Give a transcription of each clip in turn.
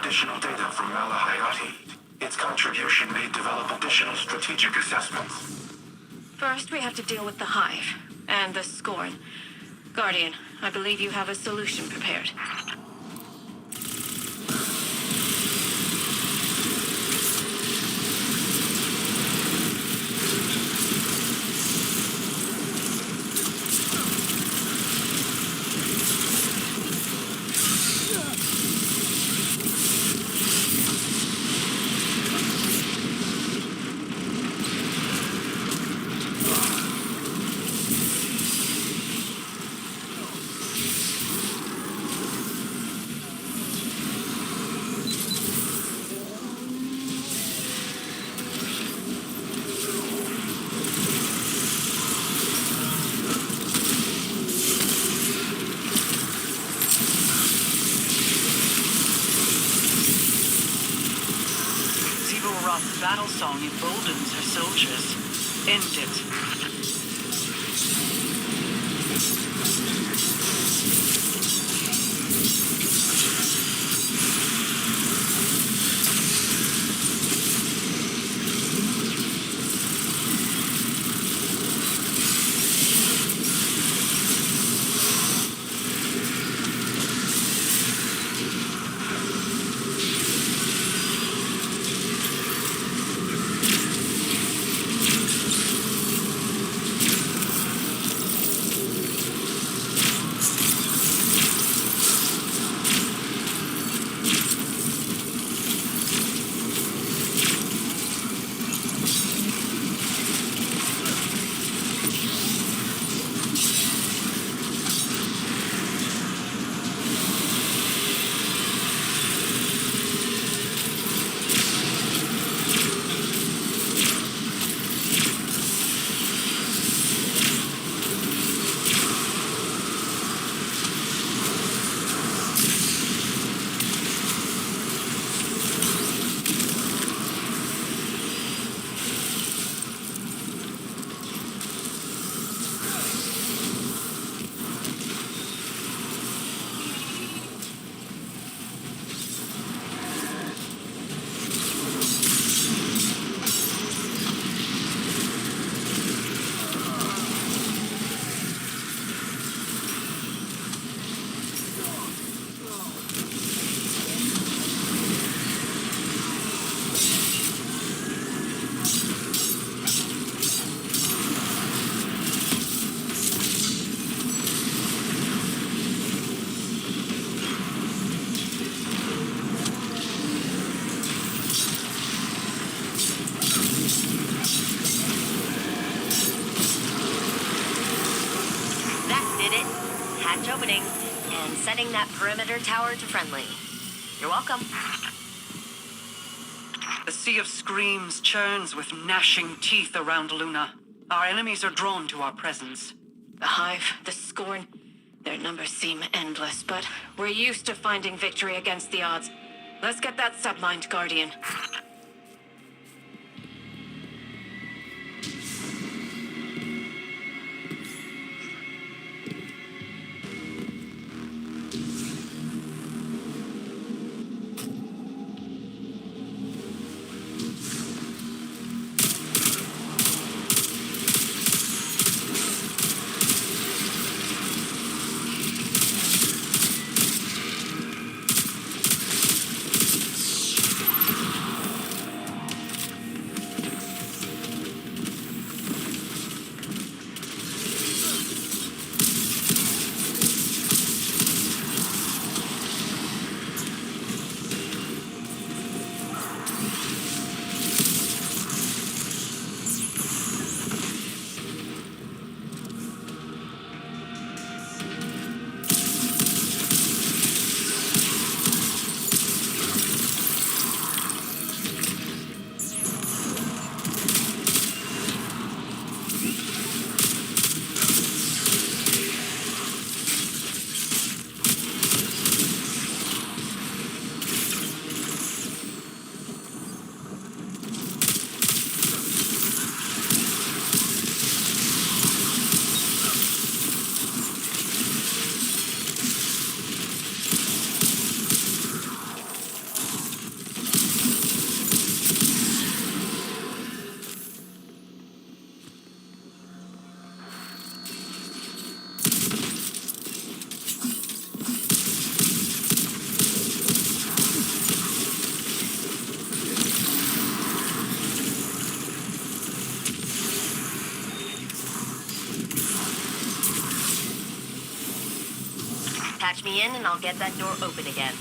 additional data from Malahayati. Its contribution may develop additional strategic assessments. First, we have to deal with the Hive and the Scorn. Guardian, I believe you have a solution prepared. The battle song emboldens her soldiers. End it. Opening and setting that perimeter tower to friendly. You're welcome. The sea of screams churns with gnashing teeth around Luna. Our enemies are drawn to our presence. The Hive, the Scorn, their numbers seem endless, but we're used to finding victory against the odds. Let's get that sublined, Guardian. Patch me in and I'll get that door open again.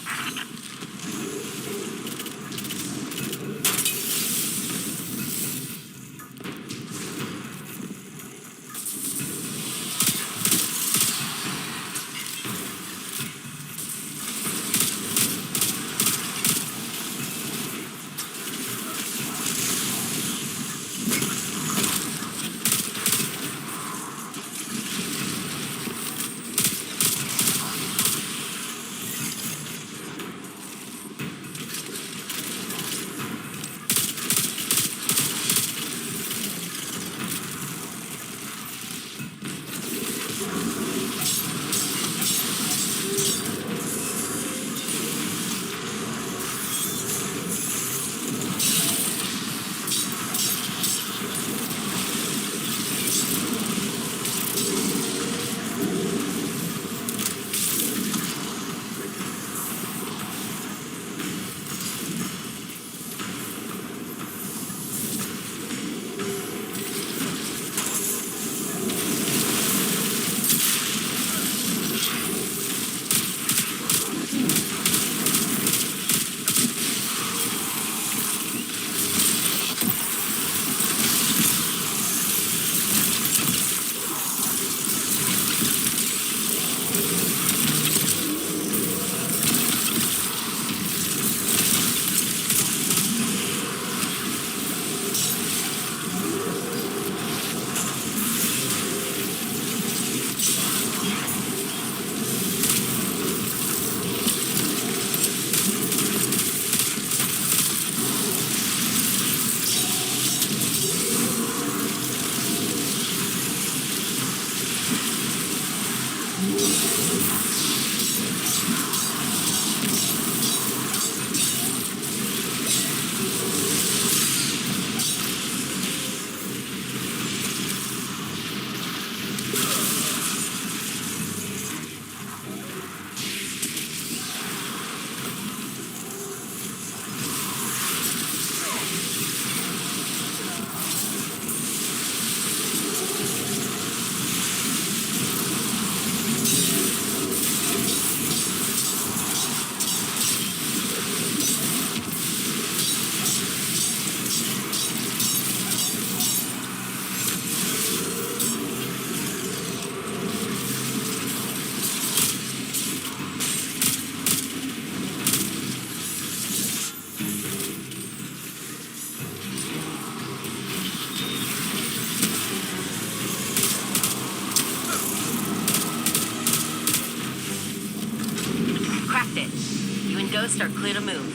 Ghosts are clear to move.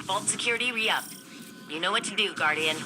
Vault security re-upped. You know what to do, Guardian.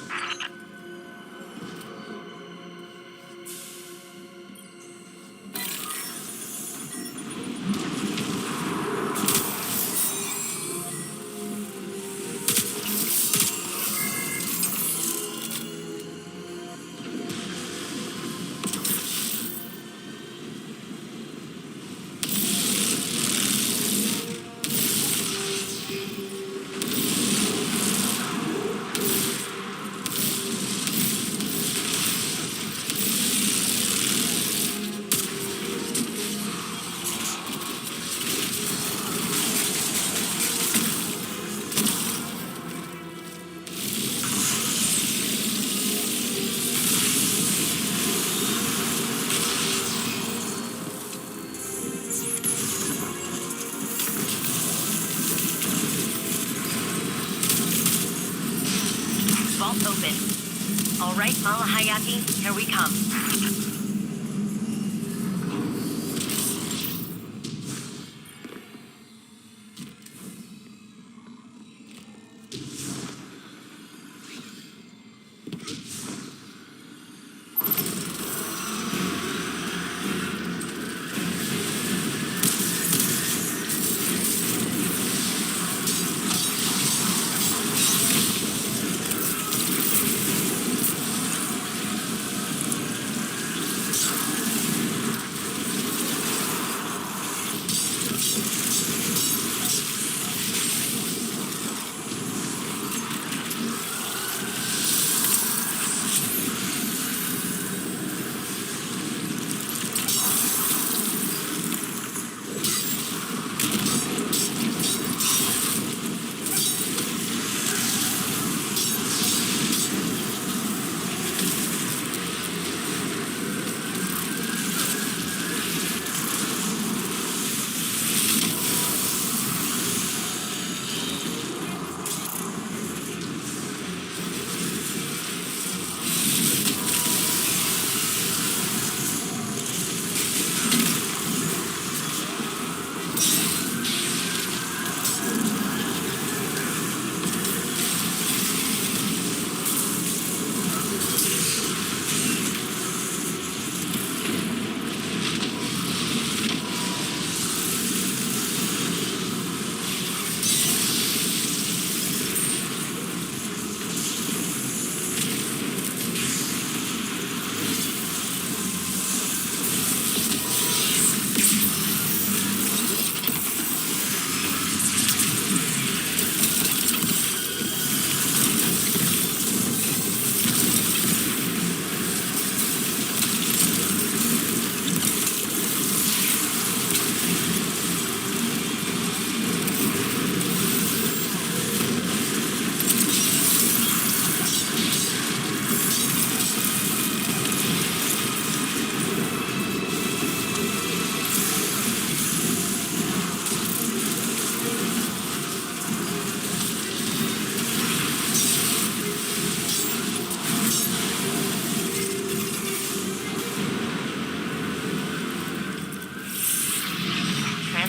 Vault open. All right, Mala Hayati, here we come.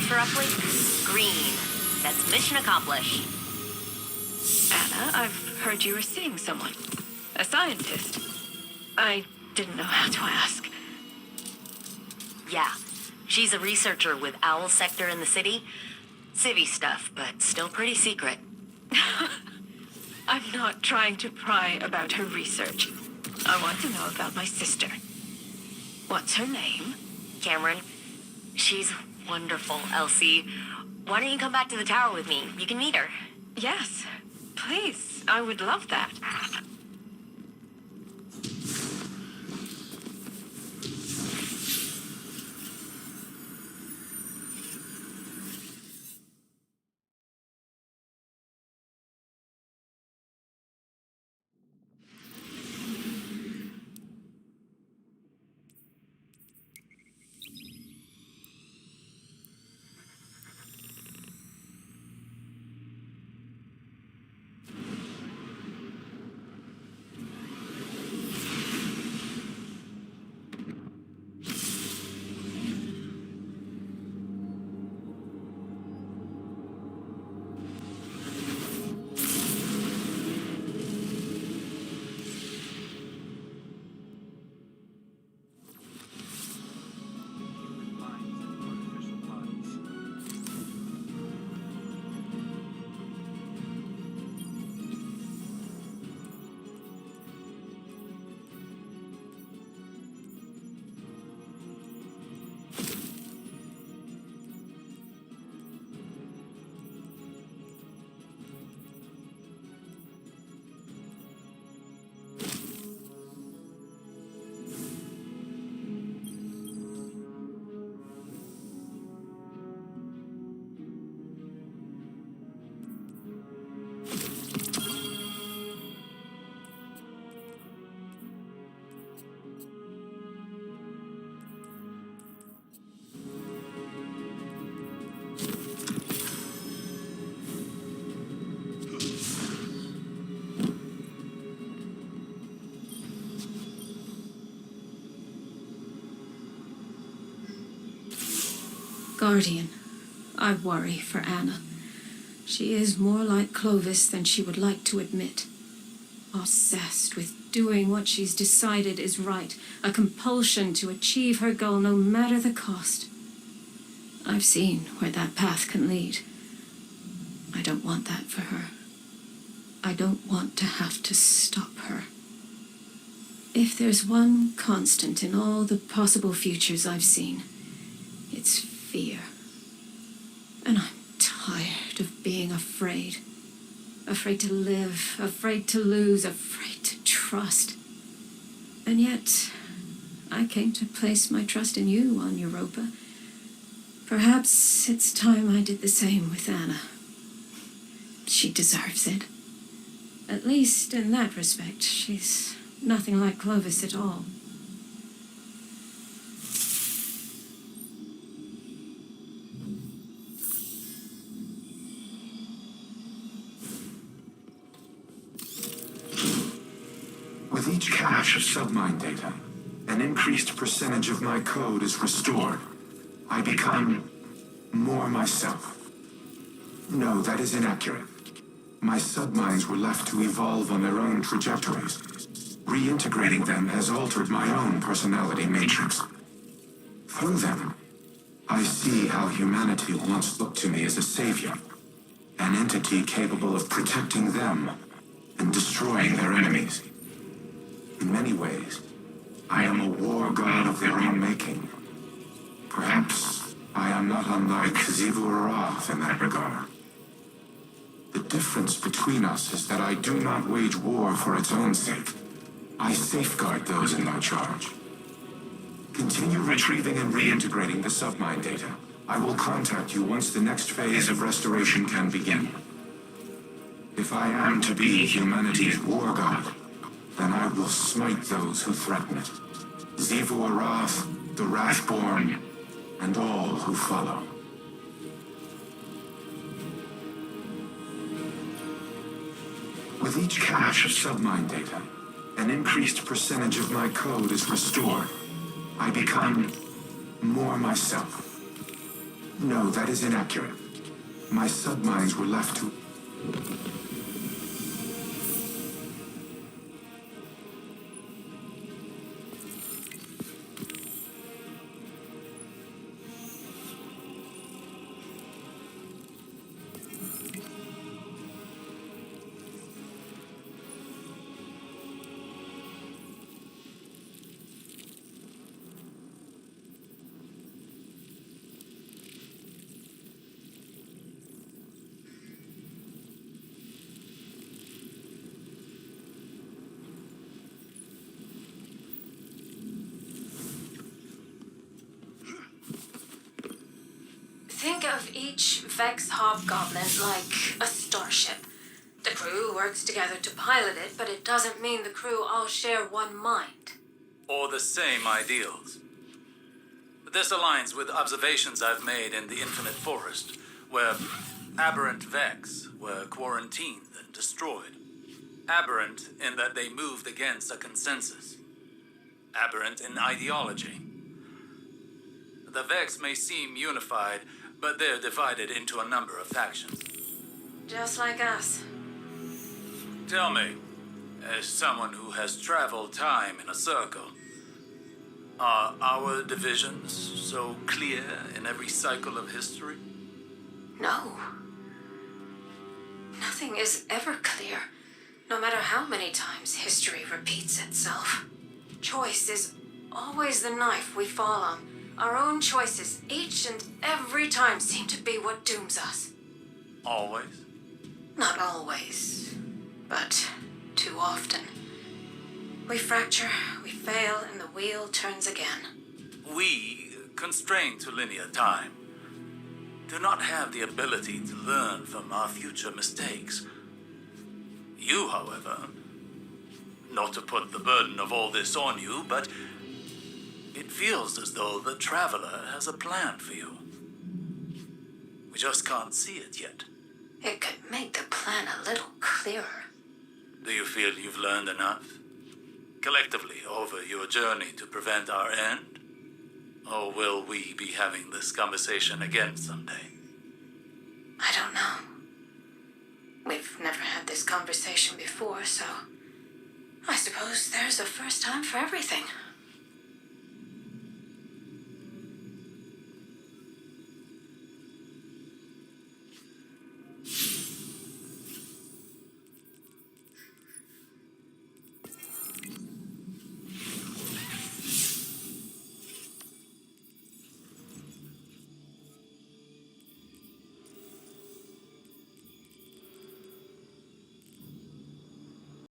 correctly? Green. That's mission accomplished. Anna, I've heard you were seeing someone. A scientist. I didn't know how to ask. Yeah. She's a researcher with Owl Sector in the city. Civvy stuff, but still pretty secret. I'm not trying to pry about her research. I want to know about my sister. What's her name? Cameron. She's wonderful, Elsie. Why don't you come back to the tower with me? You can meet her. Yes, please. I would love that. Guardian, I worry for Anna. She is more like Clovis than she would like to admit. Obsessed with doing what she's decided is right, a compulsion to achieve her goal no matter the cost. I've seen where that path can lead. I don't want that for her. I don't want to have to stop her. If there's one constant in all the possible futures I've seen, it's fear. And I'm tired of being afraid. Afraid to live, afraid to lose, afraid to trust. And yet, I came to place my trust in you on Europa. Perhaps it's time I did the same with Anna. She deserves it. At least in that respect, she's nothing like Clovis at all. With each cache of submine data, an increased percentage of my code is restored. I become more myself. No, that is inaccurate. My submines were left to evolve on their own trajectories. Reintegrating them has altered my own personality matrix. Through them, I see how humanity once looked to me as a savior, an entity capable of protecting them and destroying their enemies. In many ways, I am a war god of their own making. Perhaps I am not unlike Seraph in that regard. The difference between us is that I do not wage war for its own sake. I safeguard those in my charge. Continue retrieving and reintegrating the submine data. I will contact you once the next phase of restoration can begin. If I am to be humanity's war god, then I will smite those who threaten it. Xivu Arath, the Wrathborn, and all who follow. With each cache of submine data, an increased percentage of my code is restored. I become more myself. No, that is inaccurate. My subminds were left to... Think of each Vex hobgoblin like a starship. The crew works together to pilot it, but it doesn't mean the crew all share one mind. Or the same ideals. This aligns with observations I've made in the Infinite Forest, where aberrant Vex were quarantined and destroyed. Aberrant in that they moved against a consensus. Aberrant in ideology. The Vex may seem unified, but they're divided into a number of factions. Just like us. Tell me, as someone who has traveled time in a circle, are our divisions so clear in every cycle of history? No. Nothing is ever clear, no matter how many times history repeats itself. Choice is always the knife we fall on. Our own choices, each and every time, seem to be what dooms us. Always? Not always, but too often. We fracture, we fail, and the wheel turns again. We, constrained to linear time, do not have the ability to learn from our future mistakes. You, however, not to put the burden of all this on you, but it feels as though the Traveler has a plan for you. We just can't see it yet. It could make the plan a little clearer. Do you feel you've learned enough? Collectively over your journey to prevent our end? Or will we be having this conversation again someday? I don't know. We've never had this conversation before, so I suppose there's a first time for everything.